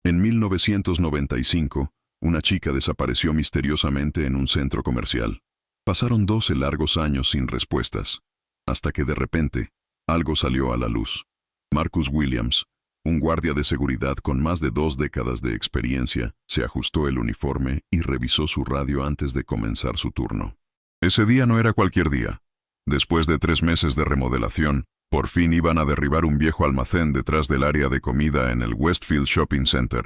En 1995, una chica desapareció misteriosamente en un centro comercial. Pasaron 12 largos años sin respuestas, hasta que de repente, algo salió a la luz. Marcus Williams, un guardia de seguridad con más de 2 décadas de experiencia, se ajustó el uniforme y revisó su radio antes de comenzar su turno. Ese día no era cualquier día. Después de 3 meses de remodelación, por fin iban a derribar un viejo almacén detrás del área de comida en el Westfield Shopping Center.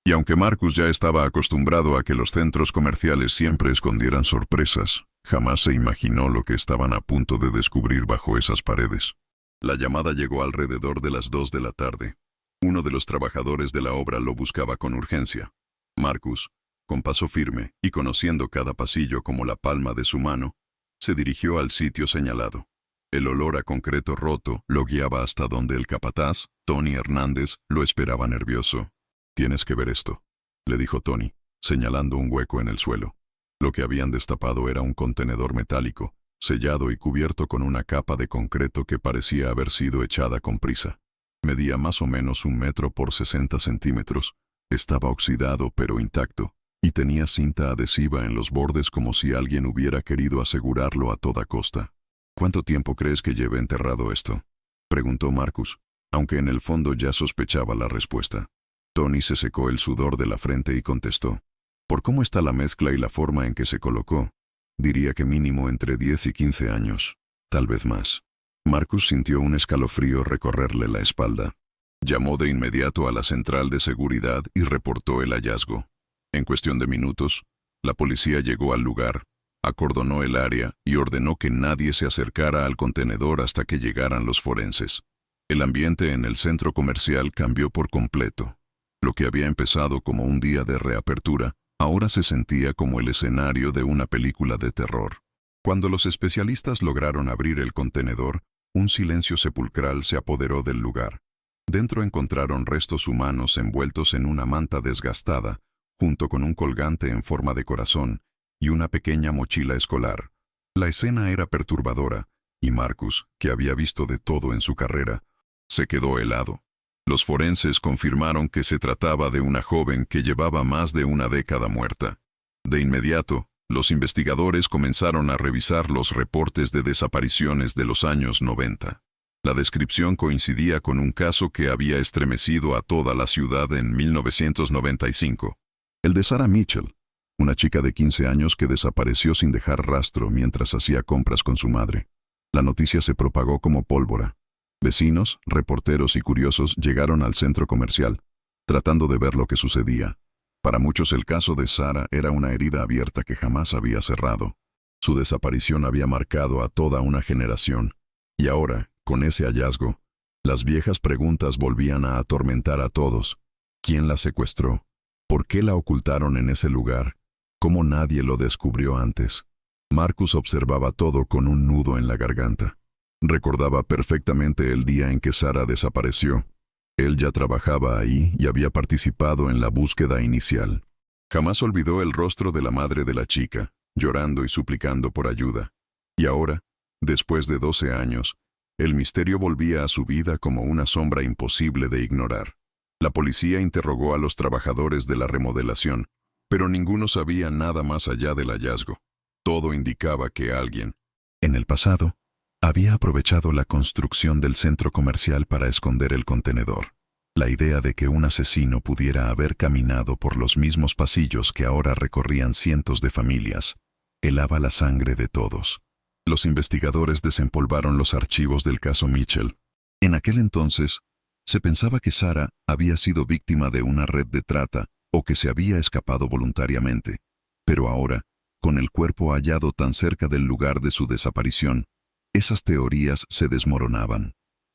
Y aunque Marcus ya estaba acostumbrado a que los centros comerciales siempre escondieran sorpresas, jamás se imaginó lo que estaban a punto de descubrir bajo esas paredes. La llamada llegó alrededor de las 2 de la tarde. Uno de los trabajadores de la obra lo buscaba con urgencia. Marcus, con paso firme y conociendo cada pasillo como la palma de su mano, se dirigió al sitio señalado. El olor a concreto roto lo guiaba hasta donde el capataz, Tony Hernández, lo esperaba nervioso. «Tienes que ver esto», le dijo Tony, señalando un hueco en el suelo. Lo que habían destapado era un contenedor metálico, sellado y cubierto con una capa de concreto que parecía haber sido echada con prisa. Medía más o menos 1 metro por 60 centímetros, estaba oxidado pero intacto, y tenía cinta adhesiva en los bordes como si alguien hubiera querido asegurarlo a toda costa. «¿Cuánto tiempo crees que lleve enterrado esto?», preguntó Marcus, aunque en el fondo ya sospechaba la respuesta. Tony se secó el sudor de la frente y contestó: «Por cómo está la mezcla y la forma en que se colocó, diría que mínimo entre 10 y 15 años, tal vez más». Marcus sintió un escalofrío recorrerle la espalda. Llamó de inmediato a la central de seguridad y reportó el hallazgo. En cuestión de minutos, la policía llegó al lugar, acordonó el área y ordenó que nadie se acercara al contenedor hasta que llegaran los forenses. El ambiente en el centro comercial cambió por completo. Lo que había empezado como un día de reapertura, ahora se sentía como el escenario de una película de terror. Cuando los especialistas lograron abrir el contenedor, un silencio sepulcral se apoderó del lugar. Dentro encontraron restos humanos envueltos en una manta desgastada, junto con un colgante en forma de corazón y una pequeña mochila escolar. La escena era perturbadora, y Marcus, que había visto de todo en su carrera, se quedó helado. Los forenses confirmaron que se trataba de una joven que llevaba más de 1 década muerta. De inmediato, los investigadores comenzaron a revisar los reportes de desapariciones de los años 90. La descripción coincidía con un caso que había estremecido a toda la ciudad en 1995. El de Sarah Mitchell, una chica de 15 años que desapareció sin dejar rastro mientras hacía compras con su madre. La noticia se propagó como pólvora. Vecinos, reporteros y curiosos llegaron al centro comercial, tratando de ver lo que sucedía. Para muchos el caso de Sarah era una herida abierta que jamás había cerrado. Su desaparición había marcado a toda una generación. Y ahora, con ese hallazgo, las viejas preguntas volvían a atormentar a todos. ¿Quién la secuestró? ¿Por qué la ocultaron en ese lugar? ¿Cómo nadie lo descubrió antes? Marcus observaba todo con un nudo en la garganta. Recordaba perfectamente el día en que Sarah desapareció. Él ya trabajaba ahí y había participado en la búsqueda inicial. Jamás olvidó el rostro de la madre de la chica, llorando y suplicando por ayuda. Y ahora, después de 12 años, el misterio volvía a su vida como una sombra imposible de ignorar. La policía interrogó a los trabajadores de la remodelación, pero ninguno sabía nada más allá del hallazgo. Todo indicaba que alguien, en el pasado, había aprovechado la construcción del centro comercial para esconder el contenedor. La idea de que un asesino pudiera haber caminado por los mismos pasillos que ahora recorrían cientos de familias, helaba la sangre de todos. Los investigadores desempolvaron los archivos del caso Mitchell. En aquel entonces, se pensaba que Sarah había sido víctima de una red de trata o que se había escapado voluntariamente. Pero ahora, con el cuerpo hallado tan cerca del lugar de su desaparición, esas teorías se desmoronaban.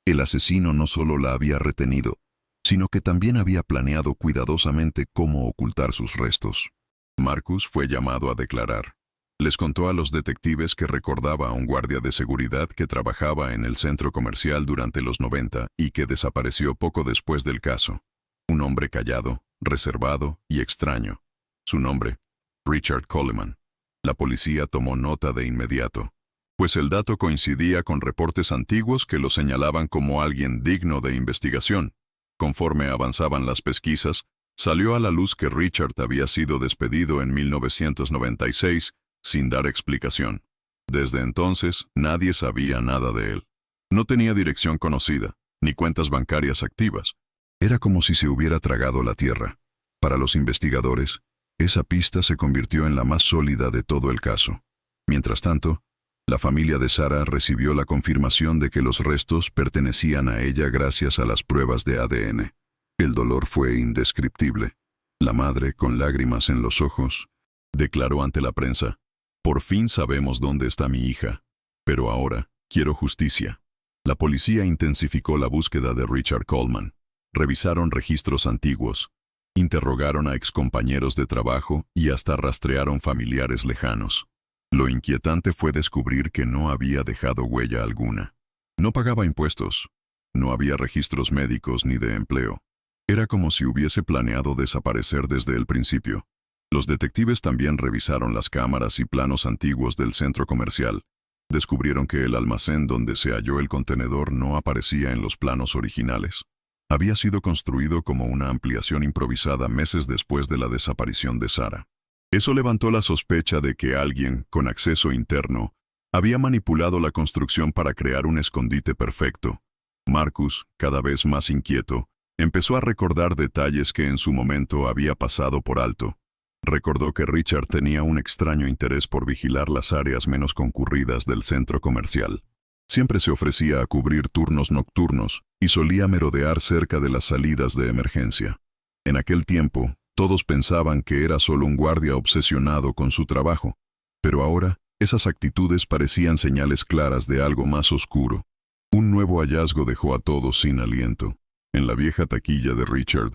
El asesino no solo la había retenido, sino que también había planeado cuidadosamente cómo ocultar sus restos. Marcus fue llamado a declarar. Les contó a los detectives que recordaba a un guardia de seguridad que trabajaba en el centro comercial durante los 90 y que desapareció poco después del caso. Un hombre callado, reservado y extraño. Su nombre, Richard Coleman. La policía tomó nota de inmediato, pues el dato coincidía con reportes antiguos que lo señalaban como alguien digno de investigación. Conforme avanzaban las pesquisas, Salió a la luz que Richard había sido despedido en 1996 sin dar explicación. Desde entonces, nadie sabía nada de él. No tenía dirección conocida, ni cuentas bancarias activas. Era como si se hubiera tragado la tierra. Para los investigadores, esa pista se convirtió en la más sólida de todo el caso. Mientras tanto, la familia de Sarah recibió la confirmación de que los restos pertenecían a ella gracias a las pruebas de ADN. El dolor fue indescriptible. La madre, con lágrimas en los ojos, declaró ante la prensa: «Por fin sabemos dónde está mi hija, pero ahora quiero justicia». La policía intensificó la búsqueda de Richard Coleman. Revisaron registros antiguos, interrogaron a excompañeros de trabajo y hasta rastrearon familiares lejanos. Lo inquietante fue descubrir que no había dejado huella alguna. No pagaba impuestos. No había registros médicos ni de empleo. Era como si hubiese planeado desaparecer desde el principio. Los detectives también revisaron las cámaras y planos antiguos del centro comercial. Descubrieron que el almacén donde se halló el contenedor no aparecía en los planos originales. Había sido construido como una ampliación improvisada meses después de la desaparición de Sarah. Eso levantó la sospecha de que alguien, con acceso interno, había manipulado la construcción para crear un escondite perfecto. Marcus, cada vez más inquieto, empezó a recordar detalles que en su momento había pasado por alto. Recordó que Richard tenía un extraño interés por vigilar las áreas menos concurridas del centro comercial. Siempre se ofrecía a cubrir turnos nocturnos y solía merodear cerca de las salidas de emergencia. En aquel tiempo, todos pensaban que era solo un guardia obsesionado con su trabajo, pero ahora esas actitudes parecían señales claras de algo más oscuro. Un nuevo hallazgo dejó a todos sin aliento. En la vieja taquilla de Richard,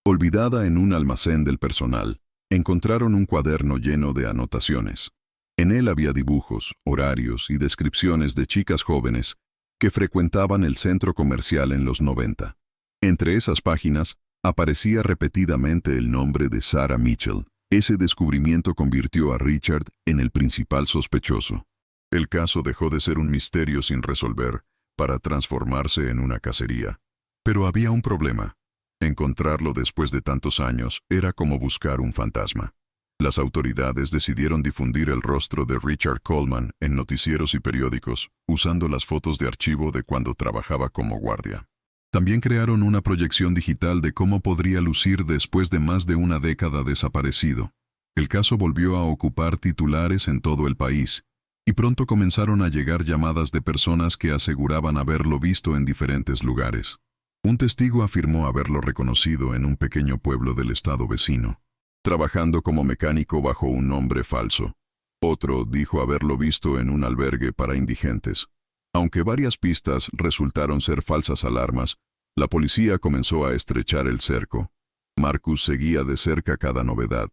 olvidada en un almacén del personal, encontraron un cuaderno lleno de anotaciones. En él había dibujos, horarios y descripciones de chicas jóvenes que frecuentaban el centro comercial en los 90. Entre esas páginas aparecía repetidamente el nombre de Sarah Mitchell. Ese descubrimiento convirtió a Richard en el principal sospechoso. El caso dejó de ser un misterio sin resolver para transformarse en una cacería. Pero había un problema. Encontrarlo después de tantos años era como buscar un fantasma. Las autoridades decidieron difundir el rostro de Richard Coleman en noticieros y periódicos, usando las fotos de archivo de cuando trabajaba como guardia. También crearon una proyección digital de cómo podría lucir después de más de una década desaparecido. El caso volvió a ocupar titulares en todo el país, y pronto comenzaron a llegar llamadas de personas que aseguraban haberlo visto en diferentes lugares. Un testigo afirmó haberlo reconocido en un pequeño pueblo del estado vecino, trabajando como mecánico bajo un nombre falso. Otro dijo haberlo visto en un albergue para indigentes. Aunque varias pistas resultaron ser falsas alarmas, la policía comenzó a estrechar el cerco. Marcus seguía de cerca cada novedad.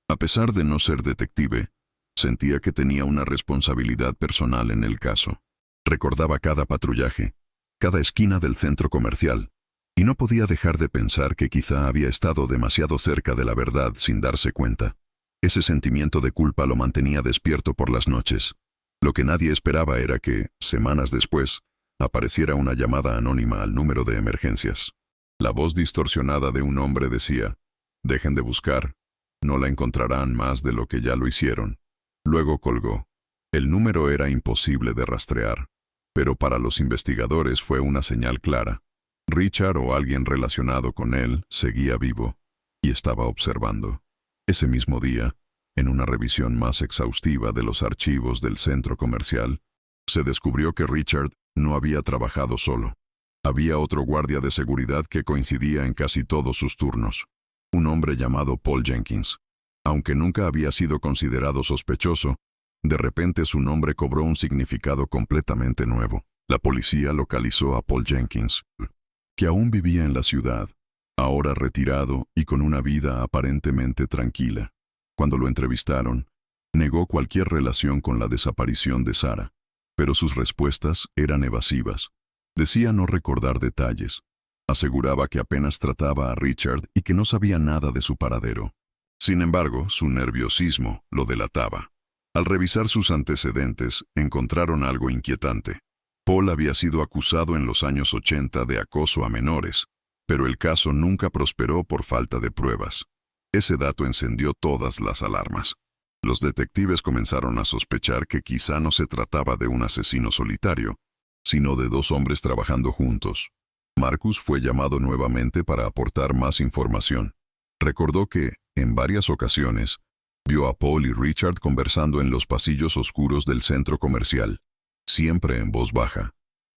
A pesar de no ser detective, sentía que tenía una responsabilidad personal en el caso. Recordaba cada patrullaje, cada esquina del centro comercial, y no podía dejar de pensar que quizá había estado demasiado cerca de la verdad sin darse cuenta. Ese sentimiento de culpa lo mantenía despierto por las noches. Lo que nadie esperaba era que, semanas después, apareciera una llamada anónima al número de emergencias. La voz distorsionada de un hombre decía: «Dejen de buscar, no la encontrarán más de lo que ya lo hicieron». Luego colgó. El número era imposible de rastrear, pero para los investigadores fue una señal clara. Richard o alguien relacionado con él seguía vivo y estaba observando. Ese mismo día, en una revisión más exhaustiva de los archivos del centro comercial, se descubrió que Richard no había trabajado solo. Había otro guardia de seguridad que coincidía en casi todos sus turnos, un hombre llamado Paul Jenkins. Aunque nunca había sido considerado sospechoso, de repente su nombre cobró un significado completamente nuevo. La policía localizó a Paul Jenkins, que aún vivía en la ciudad, ahora retirado y con una vida aparentemente tranquila. Cuando lo entrevistaron, negó cualquier relación con la desaparición de Sarah, pero sus respuestas eran evasivas. Decía no recordar detalles. Aseguraba que apenas trataba a Richard y que no sabía nada de su paradero. Sin embargo, su nerviosismo lo delataba. Al revisar sus antecedentes, encontraron algo inquietante. Paul había sido acusado en los años 80 de acoso a menores, Pero el caso nunca prosperó por falta de pruebas. Ese dato encendió todas las alarmas. Los detectives comenzaron a sospechar que quizá no se trataba de un asesino solitario, sino de dos hombres trabajando juntos. Marcus fue llamado nuevamente para aportar más información. Recordó que, en varias ocasiones, vio a Paul y Richard conversando en los pasillos oscuros del centro comercial, siempre en voz baja.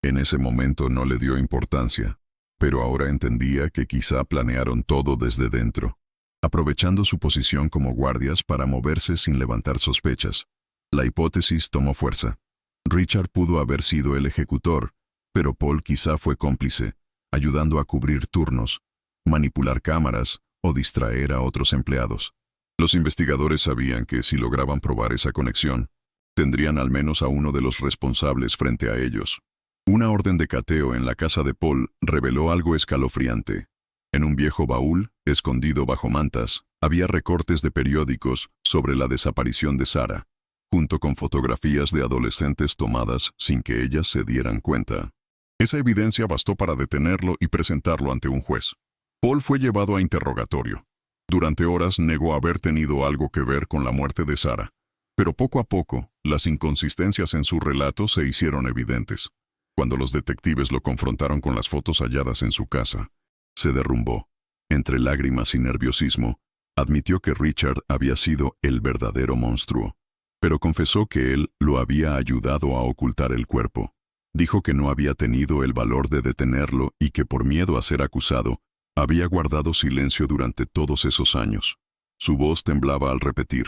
En ese momento no le dio importancia, pero ahora entendía que quizá planearon todo desde dentro, aprovechando su posición como guardias para moverse sin levantar sospechas. La hipótesis tomó fuerza. Richard pudo haber sido el ejecutor, pero Paul quizá fue cómplice, ayudando a cubrir turnos, manipular cámaras o distraer a otros empleados. Los investigadores sabían que si lograban probar esa conexión, tendrían al menos a uno de los responsables frente a ellos. Una orden de cateo en la casa de Paul reveló algo escalofriante. En un viejo baúl, escondido bajo mantas, había recortes de periódicos sobre la desaparición de Sarah, junto con fotografías de adolescentes tomadas sin que ellas se dieran cuenta. Esa evidencia bastó para detenerlo y presentarlo ante un juez. Paul fue llevado a interrogatorio. Durante horas negó haber tenido algo que ver con la muerte de Sarah, pero poco a poco, las inconsistencias en su relato se hicieron evidentes. Cuando los detectives lo confrontaron con las fotos halladas en su casa, se derrumbó. Entre lágrimas y nerviosismo, admitió que Richard había sido el verdadero monstruo, pero confesó que él lo había ayudado a ocultar el cuerpo. Dijo que no había tenido el valor de detenerlo y que por miedo a ser acusado, había guardado silencio durante todos esos años. Su voz temblaba al repetir: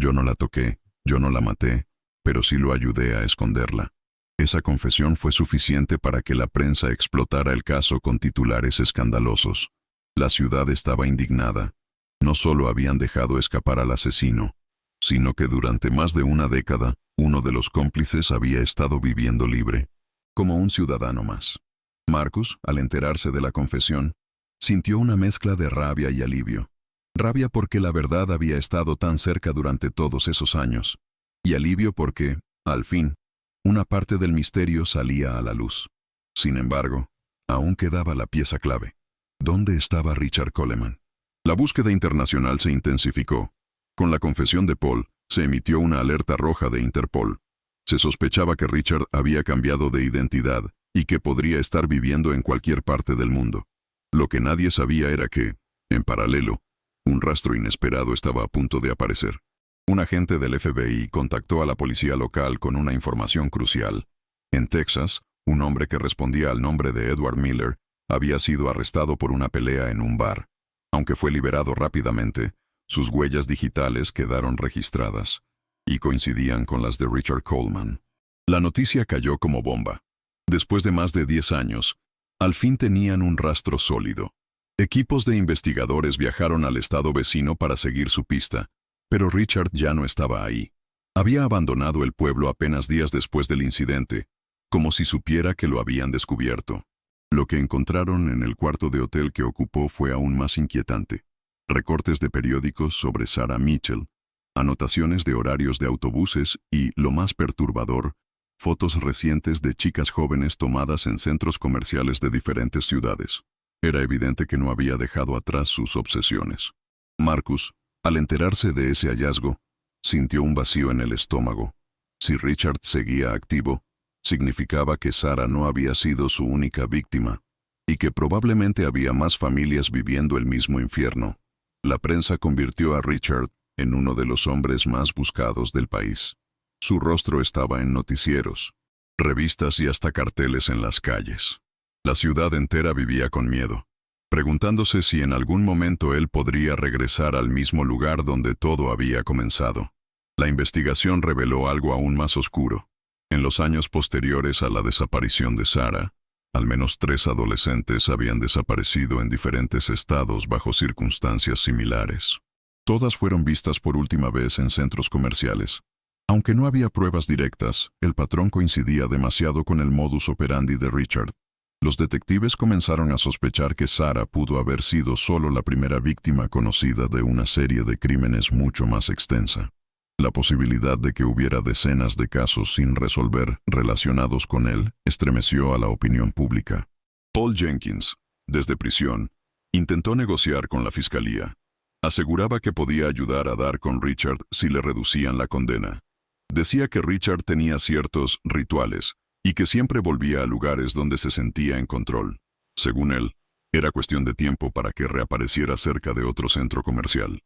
«Yo no la toqué, yo no la maté, pero sí lo ayudé a esconderla». Esa confesión fue suficiente para que la prensa explotara el caso con titulares escandalosos. La ciudad estaba indignada. No solo habían dejado escapar al asesino, sino que durante más de una década, uno de los cómplices había estado viviendo libre, como un ciudadano más. Marcus, al enterarse de la confesión, sintió una mezcla de rabia y alivio. Rabia porque la verdad había estado tan cerca durante todos esos años, y alivio porque, al fin, una parte del misterio salía a la luz. Sin embargo, aún quedaba la pieza clave. ¿Dónde estaba Richard Coleman? La búsqueda internacional se intensificó. Con la confesión de Paul, se emitió una alerta roja de Interpol. Se sospechaba que Richard había cambiado de identidad y que podría estar viviendo en cualquier parte del mundo. Lo que nadie sabía era que, en paralelo, un rastro inesperado estaba a punto de aparecer. Un agente del FBI contactó a la policía local con una información crucial. En Texas, un hombre que respondía al nombre de Edward Miller había sido arrestado por una pelea en un bar. Aunque fue liberado rápidamente, sus huellas digitales quedaron registradas y coincidían con las de Richard Coleman. La noticia cayó como bomba. Después de más de 10 años, al fin tenían un rastro sólido. Equipos de investigadores viajaron al estado vecino para seguir su pista, pero Richard ya no estaba ahí. Había abandonado el pueblo apenas días después del incidente, como si supiera que lo habían descubierto. Lo que encontraron en el cuarto de hotel que ocupó fue aún más inquietante. Recortes de periódicos sobre Sarah Mitchell, anotaciones de horarios de autobuses y, lo más perturbador, fotos recientes de chicas jóvenes tomadas en centros comerciales de diferentes ciudades. Era evidente que no había dejado atrás sus obsesiones. Marcus, al enterarse de ese hallazgo, sintió un vacío en el estómago. Si Richard seguía activo, significaba que Sarah no había sido su única víctima, y que probablemente había más familias viviendo el mismo infierno. La prensa convirtió a Richard en uno de los hombres más buscados del país. Su rostro estaba en noticieros, revistas y hasta carteles en las calles. La ciudad entera vivía con miedo, preguntándose si en algún momento él podría regresar al mismo lugar donde todo había comenzado. La investigación reveló algo aún más oscuro. En los años posteriores a la desaparición de Sarah, al menos 3 adolescentes habían desaparecido en diferentes estados bajo circunstancias similares. Todas fueron vistas por última vez en centros comerciales. Aunque no había pruebas directas, el patrón coincidía demasiado con el modus operandi de Richard. Los detectives comenzaron a sospechar que Sarah pudo haber sido solo la primera víctima conocida de una serie de crímenes mucho más extensa. La posibilidad de que hubiera decenas de casos sin resolver relacionados con él estremeció a la opinión pública. Paul Jenkins, Desde prisión, intentó negociar con la fiscalía. Aseguraba que podía ayudar a dar con Richard si le reducían la condena. Decía que Richard tenía ciertos rituales y que siempre volvía a lugares donde se sentía en control. Según él, era cuestión de tiempo para que reapareciera cerca de otro centro comercial.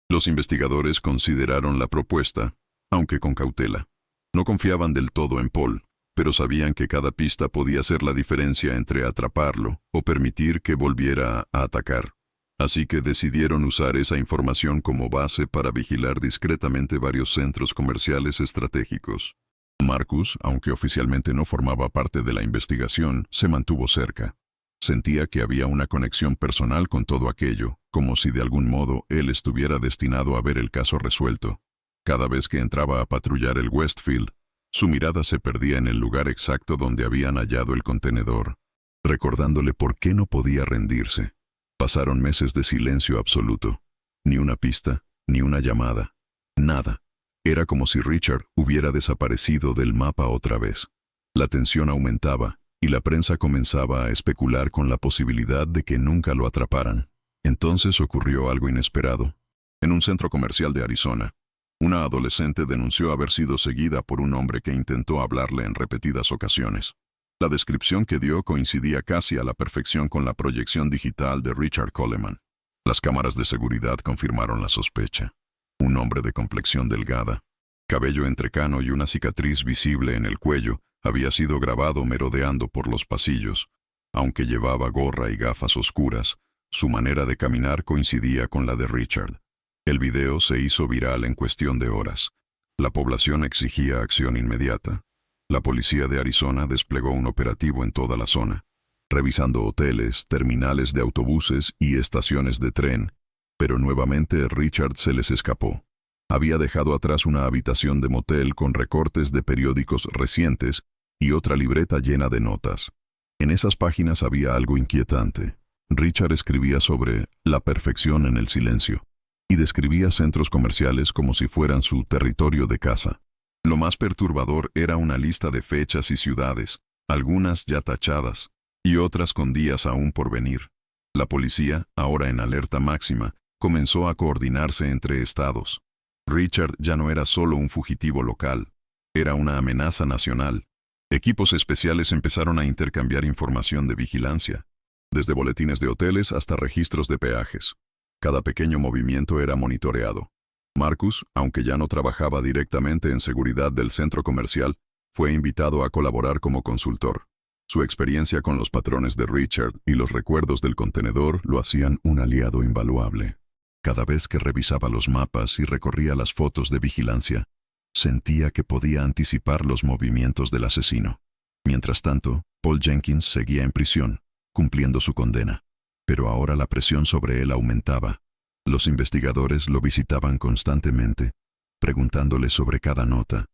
Los investigadores consideraron la propuesta, aunque con cautela. No confiaban del todo en Paul, pero sabían que cada pista podía hacer la diferencia entre atraparlo o permitir que volviera a atacar. Así que decidieron usar esa información como base para vigilar discretamente varios centros comerciales estratégicos. Marcus, aunque oficialmente no formaba parte de la investigación, se mantuvo cerca. Sentía que había una conexión personal con todo aquello, como si de algún modo él estuviera destinado a ver el caso resuelto. Cada vez que entraba a patrullar el Westfield, su mirada se perdía en el lugar exacto donde habían hallado el contenedor, recordándole por qué no podía rendirse. Pasaron meses de silencio absoluto. Ni una pista, ni una llamada. Nada. Era como si Richard hubiera desaparecido del mapa otra vez. La tensión aumentaba, y la prensa comenzaba a especular con la posibilidad de que nunca lo atraparan. Entonces ocurrió algo inesperado. En un centro comercial de Arizona, una adolescente denunció haber sido seguida por un hombre que intentó hablarle en repetidas ocasiones. La descripción que dio coincidía casi a la perfección con la proyección digital de Richard Coleman. Las cámaras de seguridad confirmaron la sospecha. Un hombre de complexión delgada, cabello entrecano y una cicatriz visible en el cuello, había sido grabado merodeando por los pasillos. Aunque llevaba gorra y gafas oscuras, su manera de caminar coincidía con la de Richard. El video se hizo viral en cuestión de horas. La población exigía acción inmediata. La policía de Arizona desplegó un operativo en toda la zona, revisando hoteles, terminales de autobuses y estaciones de tren, pero nuevamente Richard se les escapó. Había dejado atrás una habitación de motel con recortes de periódicos recientes y otra libreta llena de notas. En esas páginas había algo inquietante. Richard escribía sobre la perfección en el silencio y describía centros comerciales como si fueran su territorio de caza. Lo más perturbador era una lista de fechas y ciudades, algunas ya tachadas, y otras con días aún por venir. La policía, ahora en alerta máxima, comenzó a coordinarse entre estados. Richard ya no era solo un fugitivo local, era una amenaza nacional. Equipos especiales empezaron a intercambiar información de vigilancia, desde boletines de hoteles hasta registros de peajes. Cada pequeño movimiento era monitoreado. Marcus, aunque ya no trabajaba directamente en seguridad del centro comercial, fue invitado a colaborar como consultor. Su experiencia con los patrones de Richard y los recuerdos del contenedor lo hacían un aliado invaluable. Cada vez que revisaba los mapas y recorría las fotos de vigilancia, sentía que podía anticipar los movimientos del asesino. Mientras tanto, Paul Jenkins seguía en prisión, cumpliendo su condena. Pero ahora la presión sobre él aumentaba. Los investigadores lo visitaban constantemente, preguntándole sobre cada nota,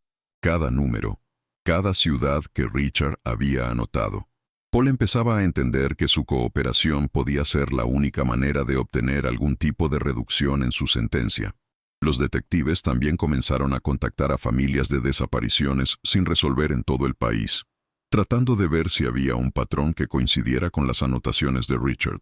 cada número, cada ciudad que Richard había anotado. Paul empezaba a entender que su cooperación podía ser la única manera de obtener algún tipo de reducción en su sentencia. Los detectives también comenzaron a contactar a familias de desapariciones sin resolver en todo el país, tratando de ver si había un patrón que coincidiera con las anotaciones de Richard.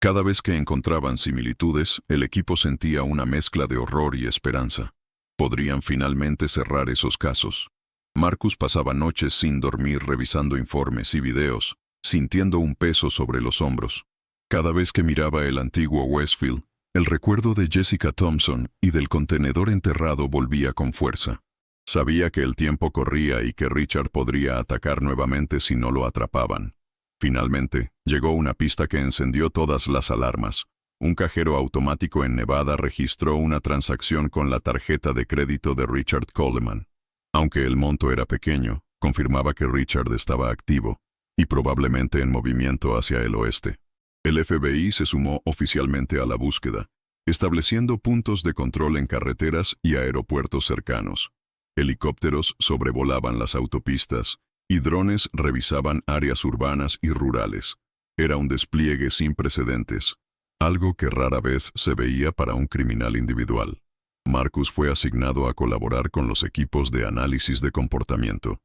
Cada vez que encontraban similitudes, el equipo sentía una mezcla de horror y esperanza. Podrían finalmente cerrar esos casos. Marcus pasaba noches sin dormir revisando informes y videos, sintiendo un peso sobre los hombros. Cada vez que miraba el antiguo Westfield, el recuerdo de Jessica Thompson y del contenedor enterrado volvía con fuerza. Sabía que el tiempo corría y que Richard podría atacar nuevamente si no lo atrapaban. Finalmente, llegó una pista que encendió todas las alarmas. Un cajero automático en Nevada registró una transacción con la tarjeta de crédito de Richard Coleman. Aunque el monto era pequeño, confirmaba que Richard estaba activo y probablemente en movimiento hacia el oeste. El FBI se sumó oficialmente a la búsqueda, estableciendo puntos de control en carreteras y aeropuertos cercanos. Helicópteros sobrevolaban las autopistas y drones revisaban áreas urbanas y rurales. Era un despliegue sin precedentes, algo que rara vez se veía para un criminal individual. Marcus fue asignado a colaborar con los equipos de análisis de comportamiento.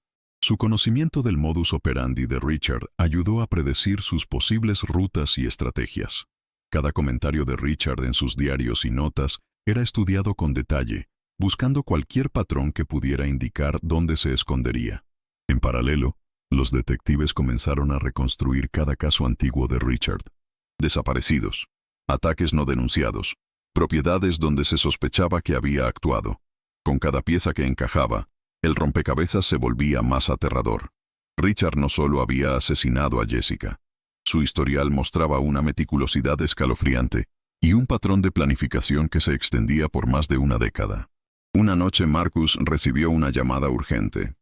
Su conocimiento del modus operandi de Richard ayudó a predecir sus posibles rutas y estrategias. Cada comentario de Richard en sus diarios y notas era estudiado con detalle, buscando cualquier patrón que pudiera indicar dónde se escondería. En paralelo, los detectives comenzaron a reconstruir cada caso antiguo de Richard. Desaparecidos, ataques no denunciados, propiedades donde se sospechaba que había actuado. Con cada pieza que encajaba, el rompecabezas se volvía más aterrador. Richard no solo había asesinado a Jessica. Su historial mostraba una meticulosidad escalofriante y un patrón de planificación que se extendía por más de una década. Una noche Marcus recibió una llamada urgente.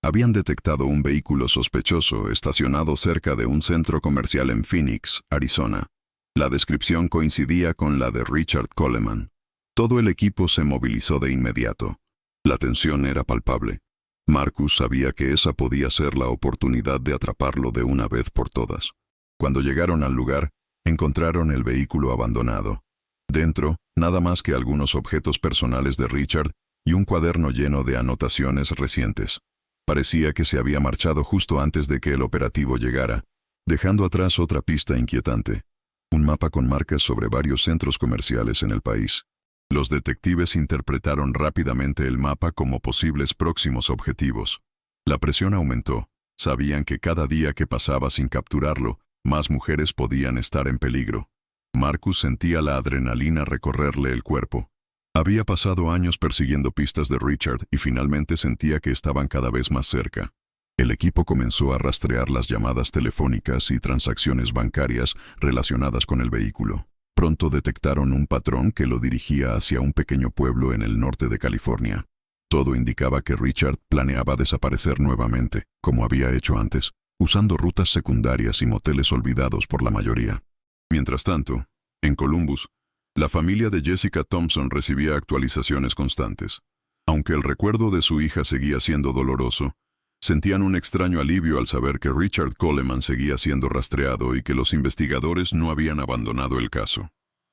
Habían detectado un vehículo sospechoso estacionado cerca de un centro comercial en Phoenix, Arizona. La descripción coincidía con la de Richard Coleman. Todo el equipo se movilizó de inmediato. La tensión era palpable. Marcus sabía que esa podía ser la oportunidad de atraparlo de una vez por todas. Cuando llegaron al lugar, encontraron el vehículo abandonado. Dentro, nada más que algunos objetos personales de Richard y un cuaderno lleno de anotaciones recientes. Parecía que se había marchado justo antes de que el operativo llegara, dejando atrás otra pista inquietante. Un mapa con marcas sobre varios centros comerciales en el país. Los detectives interpretaron rápidamente el mapa como posibles próximos objetivos. La presión aumentó. Sabían que cada día que pasaba sin capturarlo, más mujeres podían estar en peligro. Marcus sentía la adrenalina recorrerle el cuerpo. Había pasado años persiguiendo pistas de Richard y finalmente sentía que estaban cada vez más cerca. El equipo comenzó a rastrear las llamadas telefónicas y transacciones bancarias relacionadas con el vehículo. Pronto detectaron un patrón que lo dirigía hacia un pequeño pueblo en el norte de California. Todo indicaba que Richard planeaba desaparecer nuevamente, como había hecho antes, usando rutas secundarias y moteles olvidados por la mayoría. Mientras tanto, en Columbus, la familia de Jessica Thompson recibía actualizaciones constantes. Aunque el recuerdo de su hija seguía siendo doloroso, sentían un extraño alivio al saber que Richard Coleman seguía siendo rastreado y que los investigadores no habían abandonado el caso.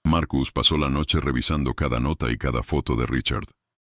Marcus pasó la noche revisando cada nota y cada foto de Richard.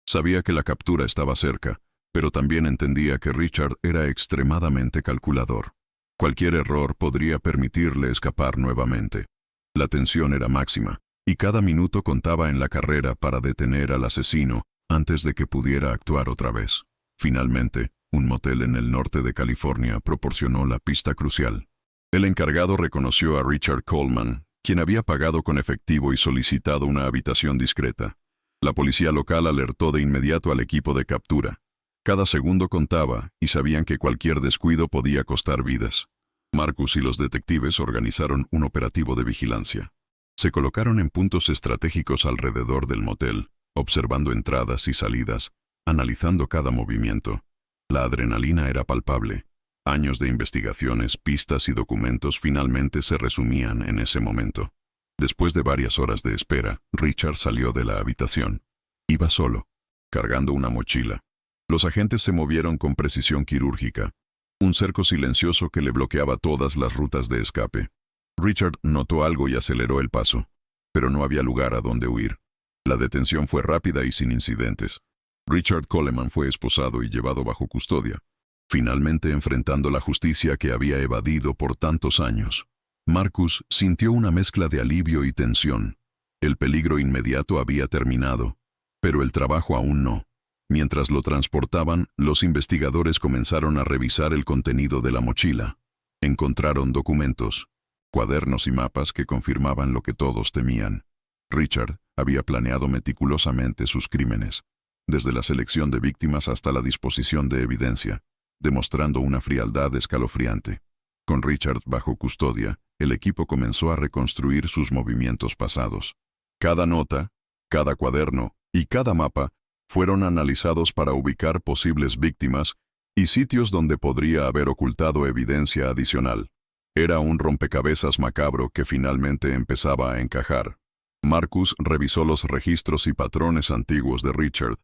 Sabía que la captura estaba cerca, pero también entendía que Richard era extremadamente calculador. Cualquier error podría permitirle escapar nuevamente. La tensión era máxima, y cada minuto contaba en la carrera para detener al asesino antes de que pudiera actuar otra vez. Finalmente, un motel en el norte de California proporcionó la pista crucial. El encargado reconoció a Richard Coleman, quien había pagado con efectivo y solicitado una habitación discreta. La policía local alertó de inmediato al equipo de captura. Cada segundo contaba y sabían que cualquier descuido podía costar vidas. Marcus y los detectives organizaron un operativo de vigilancia. Se colocaron en puntos estratégicos alrededor del motel, observando entradas y salidas, analizando cada movimiento. La adrenalina era palpable. Años de investigaciones, pistas y documentos finalmente se resumían en ese momento. Después de varias horas de espera, Richard salió de la habitación. Iba solo, cargando una mochila. Los agentes se movieron con precisión quirúrgica, un cerco silencioso que le bloqueaba todas las rutas de escape. Richard notó algo y aceleró el paso, pero no había lugar a donde huir. La detención fue rápida y sin incidentes. Richard Coleman fue esposado y llevado bajo custodia, finalmente enfrentando la justicia que había evadido por tantos años. Marcus sintió una mezcla de alivio y tensión. El peligro inmediato había terminado, pero el trabajo aún no. Mientras lo transportaban, los investigadores comenzaron a revisar el contenido de la mochila. Encontraron documentos, cuadernos y mapas que confirmaban lo que todos temían. Richard había planeado meticulosamente sus crímenes, desde la selección de víctimas hasta la disposición de evidencia, demostrando una frialdad escalofriante. Con Richard bajo custodia, el equipo comenzó a reconstruir sus movimientos pasados. Cada nota, cada cuaderno y cada mapa fueron analizados para ubicar posibles víctimas y sitios donde podría haber ocultado evidencia adicional. Era un rompecabezas macabro que finalmente empezaba a encajar. Marcus revisó los registros y patrones antiguos de Richard.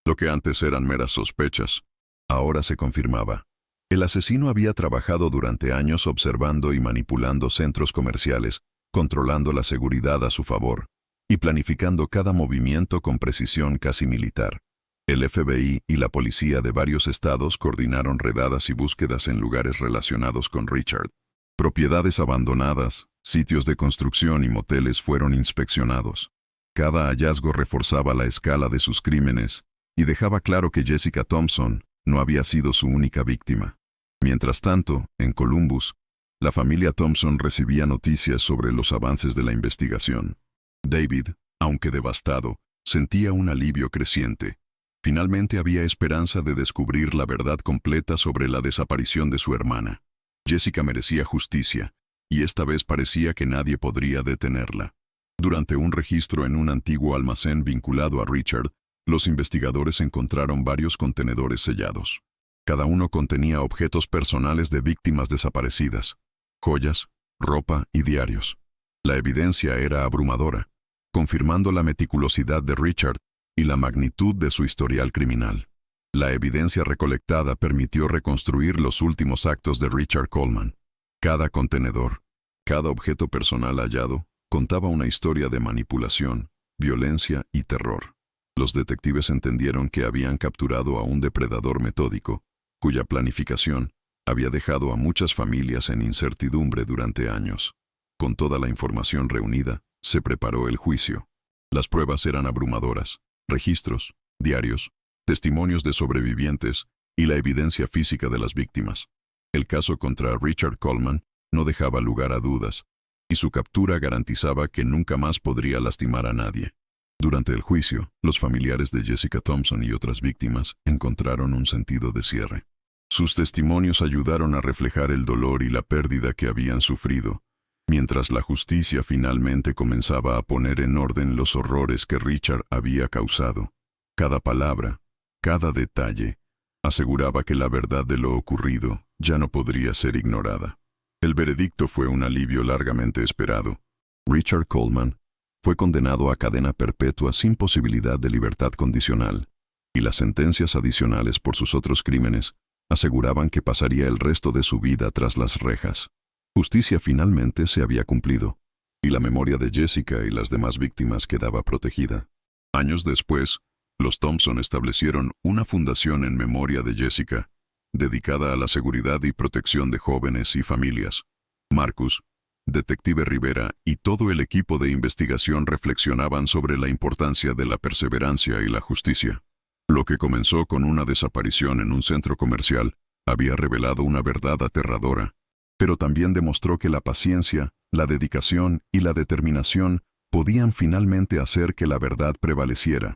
Lo que antes eran meras sospechas, ahora se confirmaba. El asesino había trabajado durante años observando y manipulando centros comerciales, controlando la seguridad a su favor y planificando cada movimiento con precisión casi militar. El FBI y la policía de varios estados coordinaron redadas y búsquedas en lugares relacionados con Richard. Propiedades abandonadas, sitios de construcción y moteles fueron inspeccionados. Cada hallazgo reforzaba la escala de sus crímenes y dejaba claro que Jessica Thompson no había sido su única víctima. Mientras tanto, en Columbus, la familia Thompson recibía noticias sobre los avances de la investigación. David, aunque devastado, sentía un alivio creciente. Finalmente había esperanza de descubrir la verdad completa sobre la desaparición de su hermana. Jessica merecía justicia, y esta vez parecía que nadie podría detenerla. Durante un registro en un antiguo almacén vinculado a Richard, los investigadores encontraron varios contenedores sellados. Cada uno contenía objetos personales de víctimas desaparecidas, joyas, ropa y diarios. La evidencia era abrumadora, confirmando la meticulosidad de Richard y la magnitud de su historial criminal. La evidencia recolectada permitió reconstruir los últimos actos de Richard Coleman. Cada contenedor, cada objeto personal hallado, contaba una historia de manipulación, violencia y terror. Los detectives entendieron que habían capturado a un depredador metódico, cuya planificación había dejado a muchas familias en incertidumbre durante años. Con toda la información reunida, se preparó el juicio. Las pruebas eran abrumadoras: registros, diarios, testimonios de sobrevivientes y la evidencia física de las víctimas. El caso contra Richard Coleman no dejaba lugar a dudas, y su captura garantizaba que nunca más podría lastimar a nadie. Durante el juicio, los familiares de Jessica Thompson y otras víctimas encontraron un sentido de cierre. Sus testimonios ayudaron a reflejar el dolor y la pérdida que habían sufrido, mientras la justicia finalmente comenzaba a poner en orden los horrores que Richard había causado. Cada palabra, cada detalle, aseguraba que la verdad de lo ocurrido ya no podría ser ignorada. El veredicto fue un alivio largamente esperado. Richard Coleman fue condenado a cadena perpetua sin posibilidad de libertad condicional, y las sentencias adicionales por sus otros crímenes aseguraban que pasaría el resto de su vida tras las rejas. Justicia finalmente se había cumplido, y la memoria de Jessica y las demás víctimas quedaba protegida. Años después, los Thompson establecieron una fundación en memoria de Jessica, dedicada a la seguridad y protección de jóvenes y familias. Marcus, Detective Rivera y todo el equipo de investigación reflexionaban sobre la importancia de la perseverancia y la justicia. Lo que comenzó con una desaparición en un centro comercial había revelado una verdad aterradora, pero también demostró que la paciencia, la dedicación y la determinación podían finalmente hacer que la verdad prevaleciera.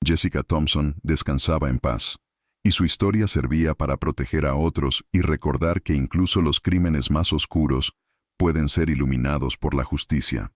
Jessica Thompson descansaba en paz, y su historia servía para proteger a otros y recordar que incluso los crímenes más oscuros pueden ser iluminados por la justicia.